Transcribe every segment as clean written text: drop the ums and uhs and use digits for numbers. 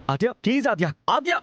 ఆద్య please ఆద్య ఆద్య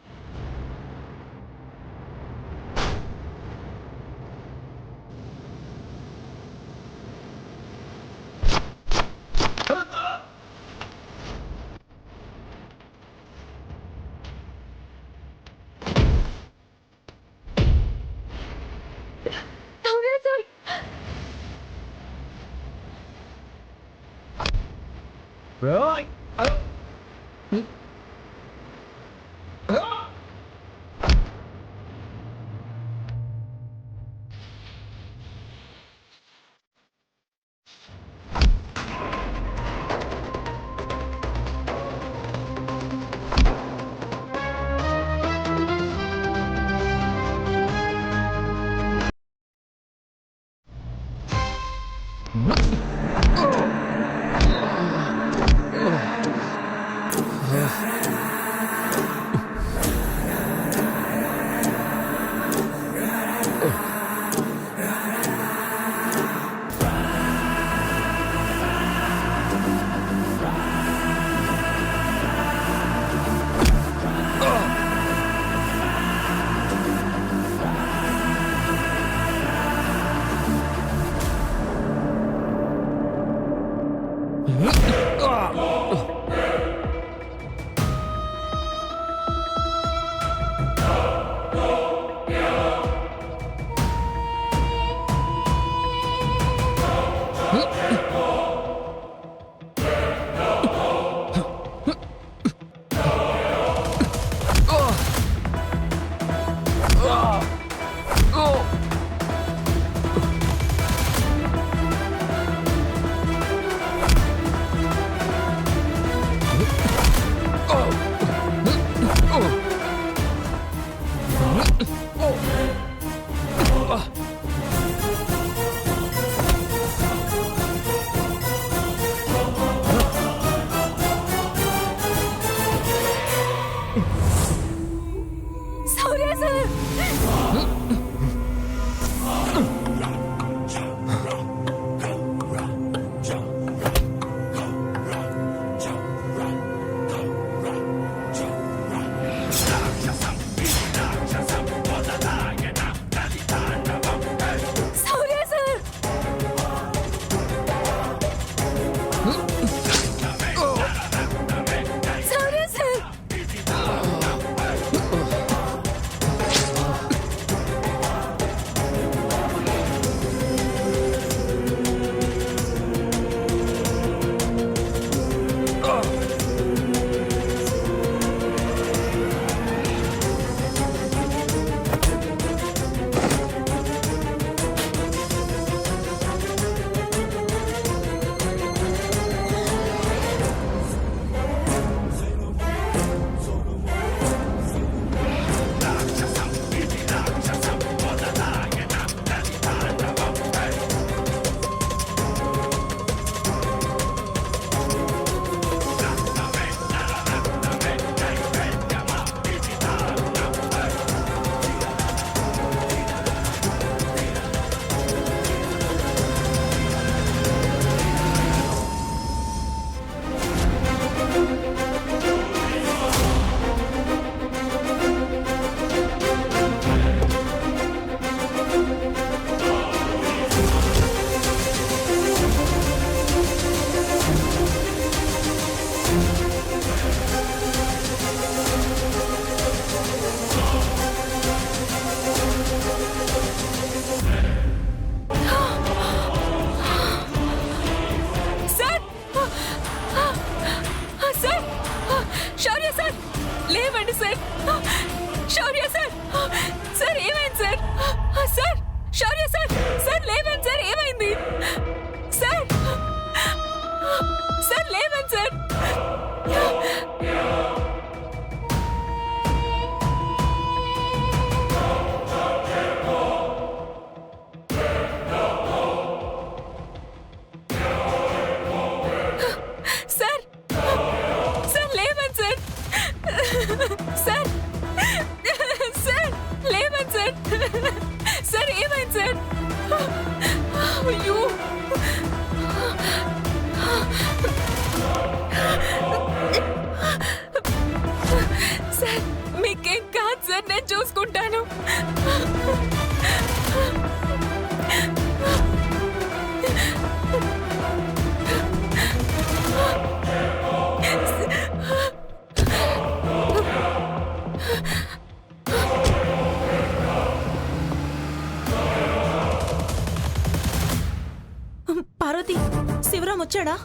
వచ్చాడా?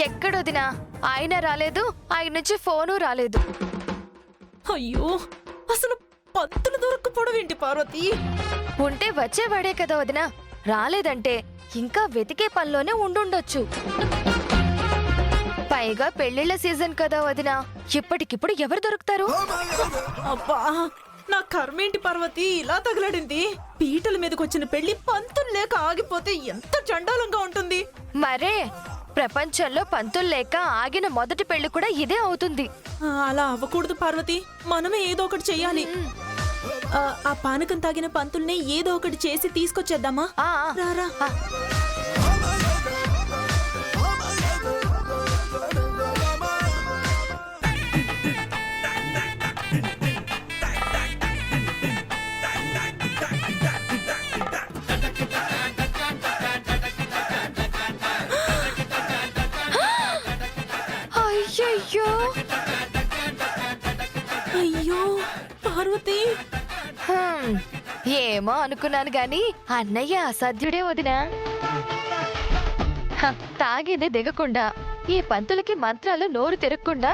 ఎక్కడొదినా? ఆయన రాలేదు, ఆయన నుంచి ఫోను రాలేదు. అయ్యో, అసలు పంతులు దొరక్కపోవడం ఏంటి పార్వతి? ఉంటే వచ్చేవాడే కదా వదినా. రాలేదంటే ఇంకా వెతికే పనిలోనే ఉండుండొచ్చు. పైగా పెళ్లిళ్ల సీజన్ కదా వదినా, ఇప్పటికిప్పుడు ఎవరు దొరుకుతారు? అబ్బా, నా కర్మేంటి పార్వతి ఇలా తగలడింది? పీటల మీదకొచ్చిన పెళ్లి పంతులు లేక ఆగిపోతే ఎంత చండాలంగా ఉంటుంది. మరే, ప్రపంచంలో పంతులు లేక ఆగిన మొదటి పెళ్లి కూడా ఇదే అవుతుంది. అలా అవ్వకూడదు పార్వతి, మనమే ఏదో ఒకటి చెయ్యాలి. ఆ పానకం తాగిన పంతుల్ని ఏదో ఒకటి చేసి తీసుకొచ్చేద్దామా? రారా. అయ్యయ్యో, అయ్యో పార్వతి, ఏమో అనుకున్నాను గాని అన్నయ్య అసాధ్యుడే వదినా. తాగింది దిగకుండా, ఈ పంతులకి మంత్రాలు నోరు తిరగకుండా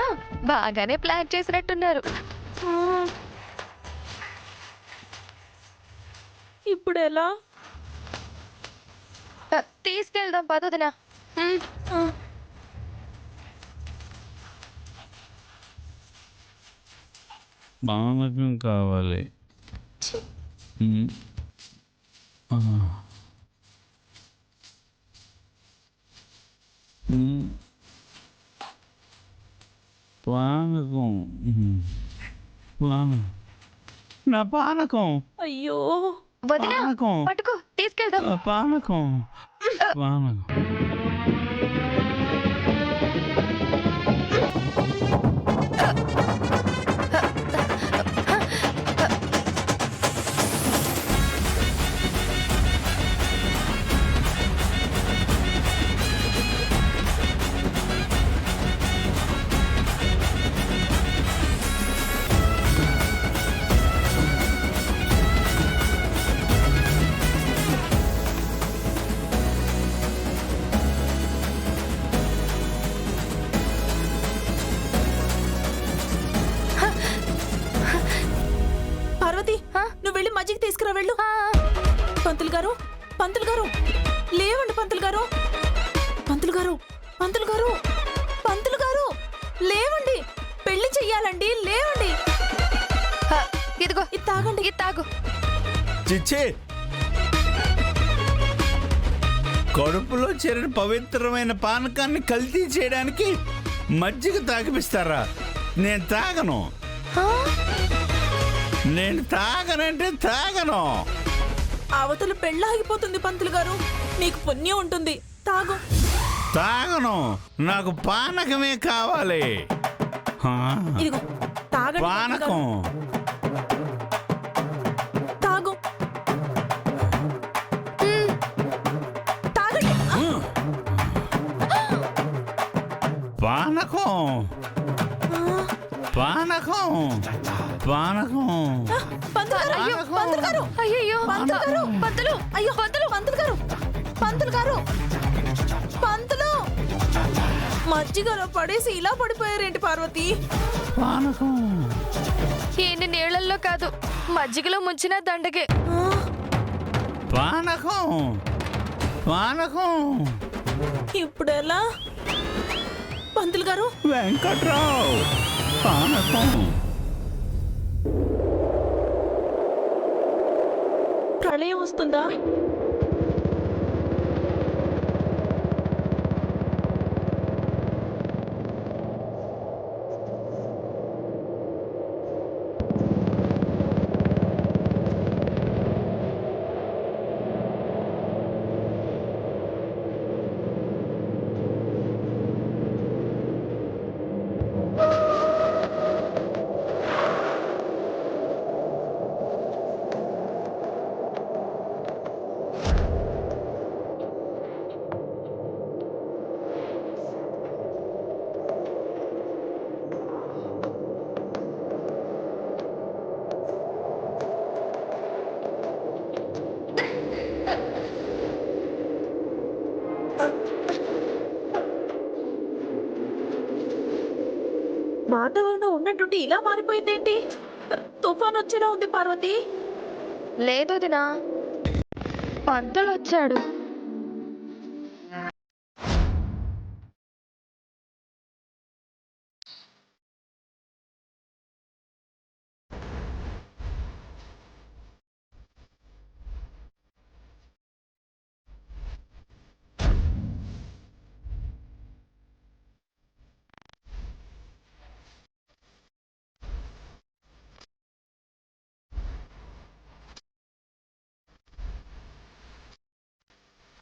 బాగానే ప్లాన్ చేసినట్టున్నారు. ఇప్పుడు ఎలా? తీసుకెళ్దాం పదొదినా. పానకం కావాలి. పానకం, నా పానకం. అయ్యో వదినా, పానకం, పట్టుకో, తీసుకెళ్దాం. పానకం, పానకం. పార్వతి, నువ్వు వెళ్ళి మజ్జిగ తీసుకురా వెళ్ళు. పంతులు గారు, పంతులు గారు, లేవండి పంతులు గారు. పంతులు గారు, పంతులు గారు, పంతులు గారు, లేవండి. పెళ్లి చెయ్యాలండి, లేవండి. ఇదిగో, ఇది తాగండి. ఇది తాగు. చిచ్చే, కడుపులో చేరిన పవిత్రమైన పానకాన్ని కల్తీ చేయడానికి మజ్జిగ తాగిపిస్తారా? నేను తాగను. నేను తాగనంటే తాగను. అవతల పెళ్ళాగిపోతుంది పంతులు గారు, మీకు పుణ్యం ఉంటుంది. తాగు. తాగను, నాకు పానకమే కావాలి. ఇదిగో తాగండి. పానకం. తాగు. తాగండి. పానకం, పానకం, పానకం. పంతులు గారు, పంతులు గారు, అయ్యయ్యో, పంతులు గారు, పంతులు, అయ్యో పంతులు, పంతులు గారు, పంతులు గారు, పంతులు, మజ్జిగలో పడేసి ఇలా పడిపోయారేంటి పార్వతి? పానకం. ఈయన్ని నీళ్లల్లో కాదు, మజ్జిగలో ముంచిన దండగే. పానకం, పానకం. ఇప్పుడు ఎలా? పంతులు గారు, వెంకట్రావు, పానకం. ప్రళయం వస్తుందా? వాతావరణం ఉన్నట్టుండి ఇలా మారిపోయిందేంటి? తుఫాన్ వచ్చేలా ఉంది పార్వతి. లేదు దినా, పంతులు వచ్చాడు.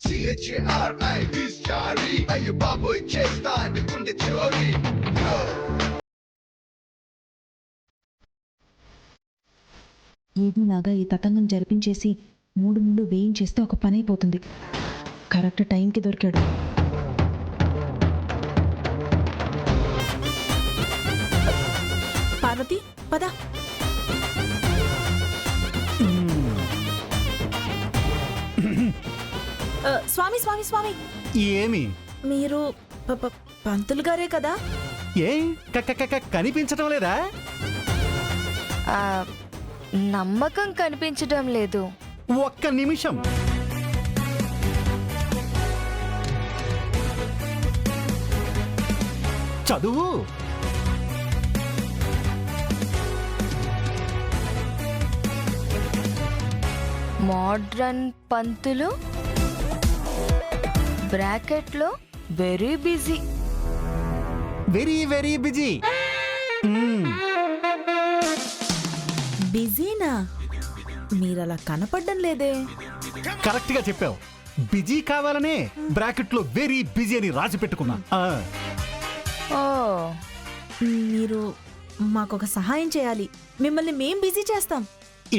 CHRI, Bischari, ayo baboy chesta, de kunde theory. ఏదోలాగా ఈ తతంగం జరిపించేసి 3 వేయించేస్తే ఒక పని అయిపోతుంది. కరెక్ట్ టైంకి దొరికాడు. పార్వతి పద. స్వామి స్వామి స్వామి, ఏమి మీరు పంతులు గారే కదా? ఏ కనిపించటం లేదా? నమ్మకం కనిపించడం లేదు. ఒక్క నిమిషం. చదువు. మోడ్రన్ పంతులు, బ్రాకెట్లో very busy. Very very busy. బిజీనా? మీరలా కనపడడం లేదే. కరెక్ట్ గా చెప్పావు. బిజీ కావాలనే బ్రాకెట్ లో వెరీ బిజీ అని రాసి పెట్టుకున్నా. ఓ, మీరు మాకొక సహాయం చేయాలి. మిమ్మల్ని మేం బిజీ చేస్తాం.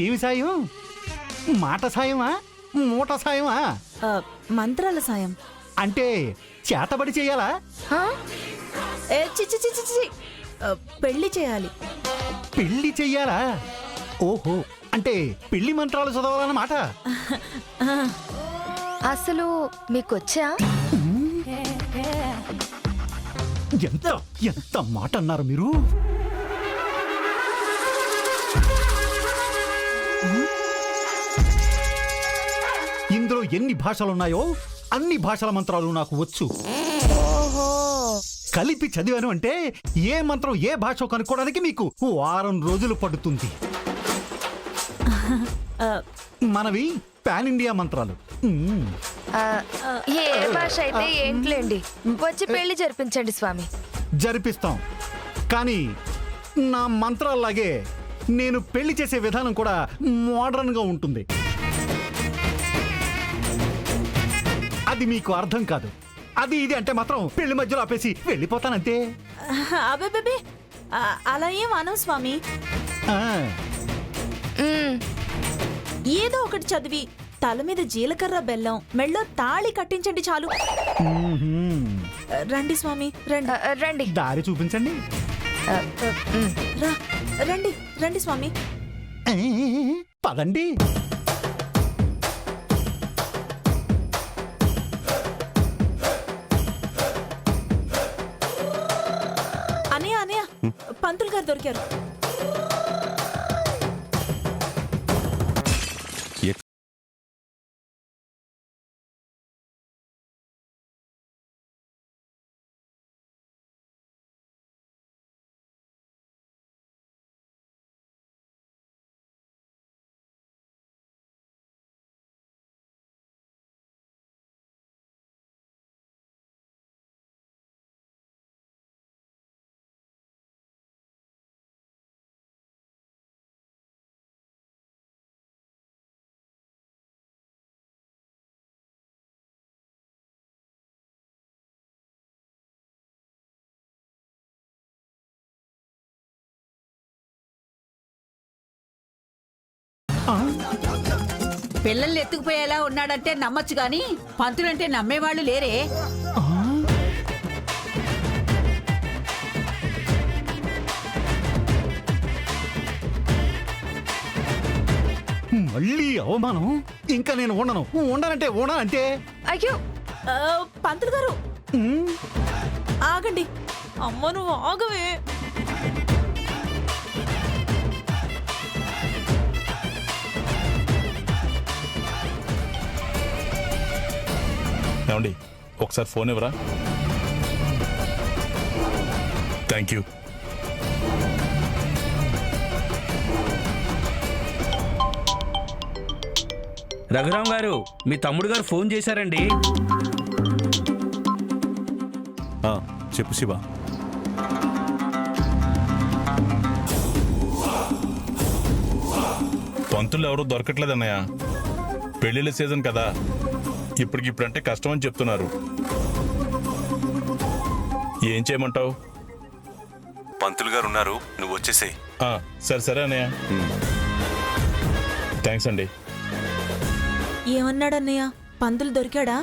ఏమి సాయం? మాట సాయమా, మూట సాయమా? మంత్రాల సాయం. అంటే చేతబడి చెయ్యాలా? చిచి చిచి చిచి, పెళ్లి చేయాలి. పెళ్లి చెయ్యాలా? ఓహో, అంటే పెళ్లి మంత్రాలు చదవాలన్నమాట. అసలు మీకొచ్చా? ఎంత ఎంత మాట అన్నారు మీరు? ఇందులో ఎన్ని భాషలున్నాయో అన్ని భాషల మంత్రాలు నాకు వచ్చు. ఓహో, కలిపి చదివాను అంటే ఏ మంత్రం ఏ భాష కనుక్కోవడానికి మీకు 1 వారం రోజులు పడుతుంది. మనవి పాన్ ఇండియా మంత్రాలు. ఏ భాష అయితే ఏంట్లేండి, వచ్చి పెళ్లి జరిపించండి స్వామి. జరిపిస్తాం. కానీ నా మంత్రాల్లాగే నేను పెళ్లి చేసే విధానం కూడా మోడర్న్ గా ఉంటుంది. అది మీకు అర్థం కాదు. అది ఇది అంటే మాత్రం పెళ్లి మధ్యలో ఆపేసి వెళ్ళిపోతానంతే. అబే, అలా ఏం అనం స్వామి. ఏదో ఒకటి చదివి తల మీద జీలకర్ర బెల్లం, మెళ్ళో తాళి కట్టించండి చాలు. రండి స్వామి, రండి. రండి. దారి చూపించండి. రండి రండి స్వామి. పదండి. అనయ్య పంతులు గారు దొరికారు. పిల్లల్ని ఎత్తుకుపోయేలా ఉన్నాడంటే నమ్మచ్చు గాని పంతులంటే నమ్మేవాళ్ళు లేరే. మళ్ళీ అవమానం. ఇంకా నేను ఉండనంటే ఉండనంటే. అయ్యో, పంతులు గారు ఆగండి. అమ్మ నువ్వు ఆగవే. ఏమండి ఒకసారి ఫోన్ ఇవ్వరా? Thank you. రఘురామ్ గారు, మీ తమ్ముడు గారు ఫోన్ చేశారండి. చెప్పు శివ. పంతులు ఎవరు దొరకట్లేదన్నయ్య. పెళ్లిళ్ళ సీజన్ కదా, ఇప్పటికిప్పుడంటే కష్టం అని చెప్తున్నారు. ఏం చేయమంటావు? పంతులు గారు ఉన్నారు, నువ్వు వచ్చేసేయ్. సరే సరే అన్నయ్య. థ్యాంక్స్ అండి. ఏమన్నాడన్నయ్య? పంతులు దొరికాడా?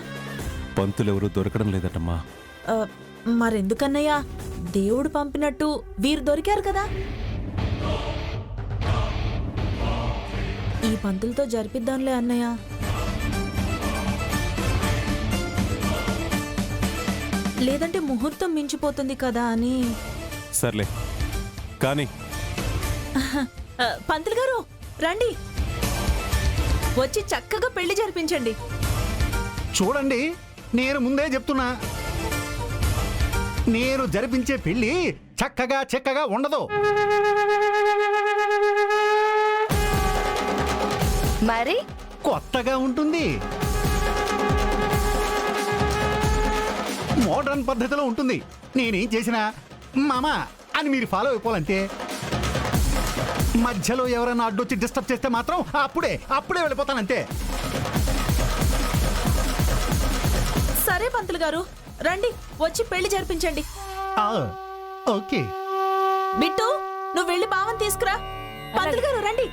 పంతులు ఎవరు దొరకడం లేదటమ్మా. ఆ, మరెందుకన్నయ్య? దేవుడు పంపినట్టు వీరు దొరికారు కదా. ఈ పంతులతో జరిపిద్దాంలే అన్నయ్య. లేదంటే ముహూర్తం మించిపోతుంది కదా అని. సర్లే కానీ పంతులు గారు రండి, వచ్చి చక్కగా పెళ్లి జరిపించండి. చూడండి, నేను ముందే చెప్తున్నా, నేను జరిపించే పెళ్లి చక్కగా ఉండదు. మరి కొత్తగా ఉంటుంది, మోడర్న్ పద్ధతిలో ఉంటుంది. నేనేం చేసినా మామా అని మీరు ఫాలో అయిపోవాలంతే. మధ్యలో ఎవరైనా అడ్డొచ్చి డిస్టర్బ్ చేస్తే మాత్రం అప్పుడే వెళ్ళిపోతానంతే. సరే పంతులు గారు రండి, వచ్చి పెళ్లి జరిపించండి. ఓకే. బిట్టు, నువ్వు వెళ్ళి బావని తీసుకురా. పంతులు గారు రండి.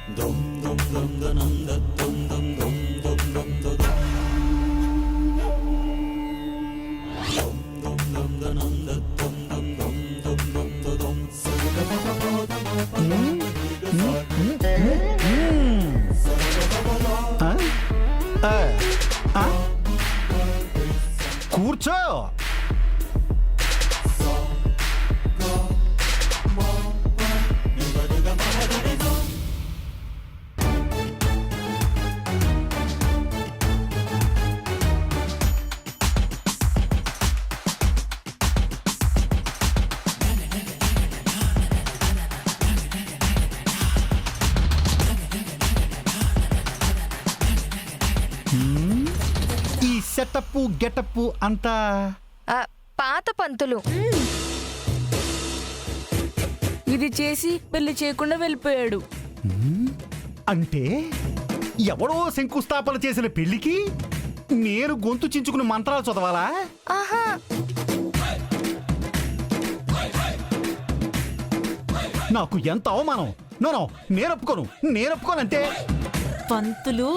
కూర్చో. ఈ సెటప్ గెటప్ అంతా పాత పంతులు. ఇది చేసి పెళ్లి చేయకుండా వెళ్ళిపోయాడు. అంటే ఎవడో శంకుస్థాపన చేసిన పెళ్లికి నేను గొంతు చించుకుని మంత్రాలు చదవాలా? ఆహా, నాకు ఎంత అవమానం. నో, నేనొప్పుకోనంటే. పంతులు,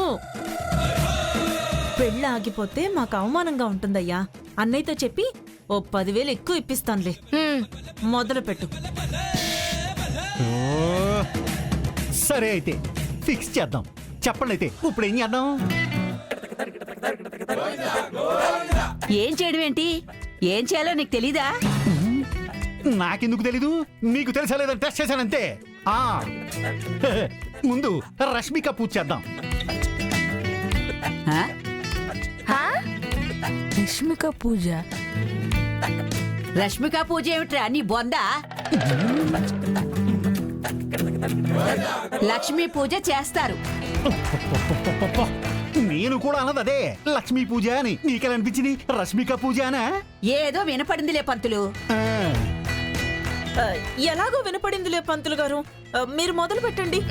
పెళ్ళి ఆగిపోతే మాకు అవమానంగా ఉంటుందయ్యా. అన్నయ్యతో చెప్పి ఓ 10,000 ఎక్కువ ఇప్పిస్తానులే. మొదలు పెట్టు. సరే అయితే ఫిక్స్ చేద్దాం. చెప్పండి అయితే ఇప్పుడు ఏం చేద్దాం? ఏం చేయడం ఏంటి? ఏం చేయాలో నీకు తెలీదా? నాకెందుకు తెలీదు? మీకు తెలుసా లేదని టెస్ట్ చేశానంతే. ముందు రష్మిక పూజ చేద్దాం. రష్మిక పూజ? రష్మిక పూజ ఏమిట్రా నీ బొందా? లక్ష్మీ పూజ చేస్తారు. నేను కూడా అన్నది అదే, లక్ష్మీ పూజ అని. నీకెలా అనిపించింది? రష్మిక పూజ అనా? ఏదో వినపడిందిలే పంతులు. ఎలాగో వినపడిందిలే పంతులు గారు. మీరు మొదలు పెట్టండి.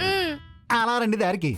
అలా రండి దారికి.